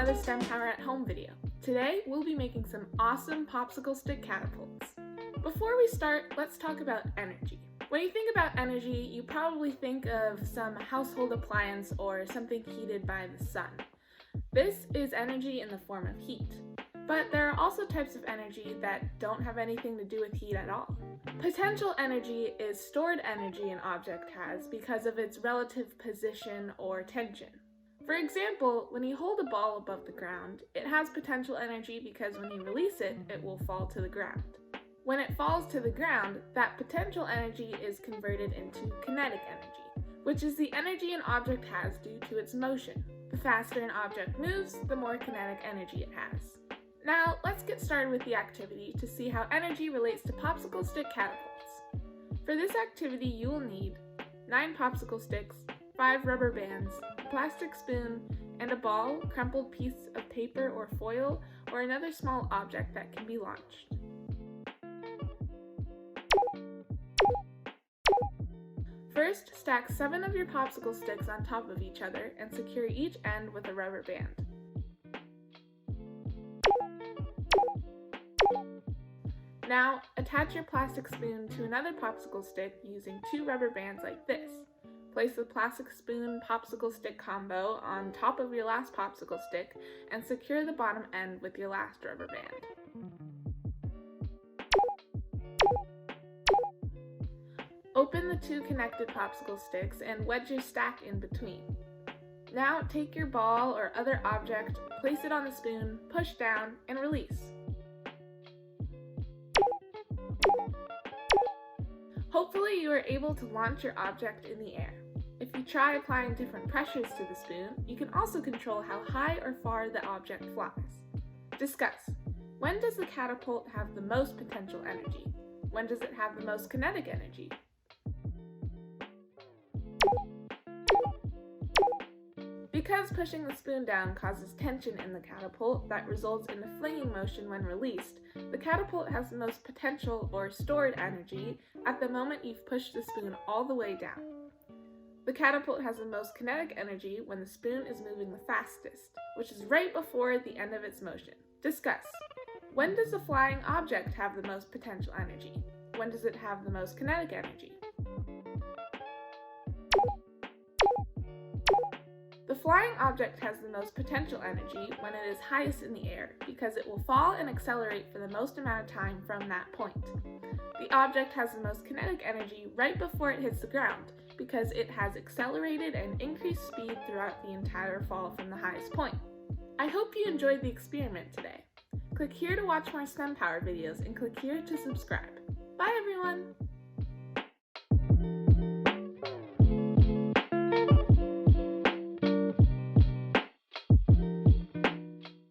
another STEMpower at Home video. Today, we'll be making some awesome popsicle stick catapults. Before we start, let's talk about energy. When you think about energy, you probably think of some household appliance or something heated by the sun. This is energy in the form of heat. But there are also types of energy that don't have anything to do with heat at all. Potential energy is stored energy an object has because of its relative position or tension. For example, when you hold a ball above the ground, it has potential energy because when you release it, it will fall to the ground. When it falls to the ground, that potential energy is converted into kinetic energy, which is the energy an object has due to its motion. The faster an object moves, the more kinetic energy it has. Now, let's get started with the activity to see how energy relates to popsicle stick catapults. For this activity, you will need 9 popsicle sticks, 5 rubber bands, a plastic spoon, and a ball, crumpled piece of paper or foil, or another small object that can be launched. First, stack 7 of your popsicle sticks on top of each other and secure each end with a rubber band. Now, attach your plastic spoon to another popsicle stick using 2 rubber bands like this. Place the plastic spoon popsicle stick combo on top of your last popsicle stick and secure the bottom end with your last rubber band. Open the 2 connected popsicle sticks and wedge your stack in between. Now take your ball or other object, place it on the spoon, push down, and release. Hopefully you are able to launch your object in the air. If you try applying different pressures to the spoon, you can also control how high or far the object flies. Discuss. When does the catapult have the most potential energy? When does it have the most kinetic energy? Because pushing the spoon down causes tension in the catapult that results in a flinging motion when released, the catapult has the most potential or stored energy at the moment you've pushed the spoon all the way down. The catapult has the most kinetic energy when the spoon is moving the fastest, which is right before the end of its motion. Discuss. When does the flying object have the most potential energy? When does it have the most kinetic energy? The flying object has the most potential energy when it is highest in the air because it will fall and accelerate for the most amount of time from that point. The object has the most kinetic energy right before it hits the ground because it has accelerated and increased speed throughout the entire fall from the highest point. I hope you enjoyed the experiment today. Click here to watch more STEMpower videos and click here to subscribe. Bye everyone!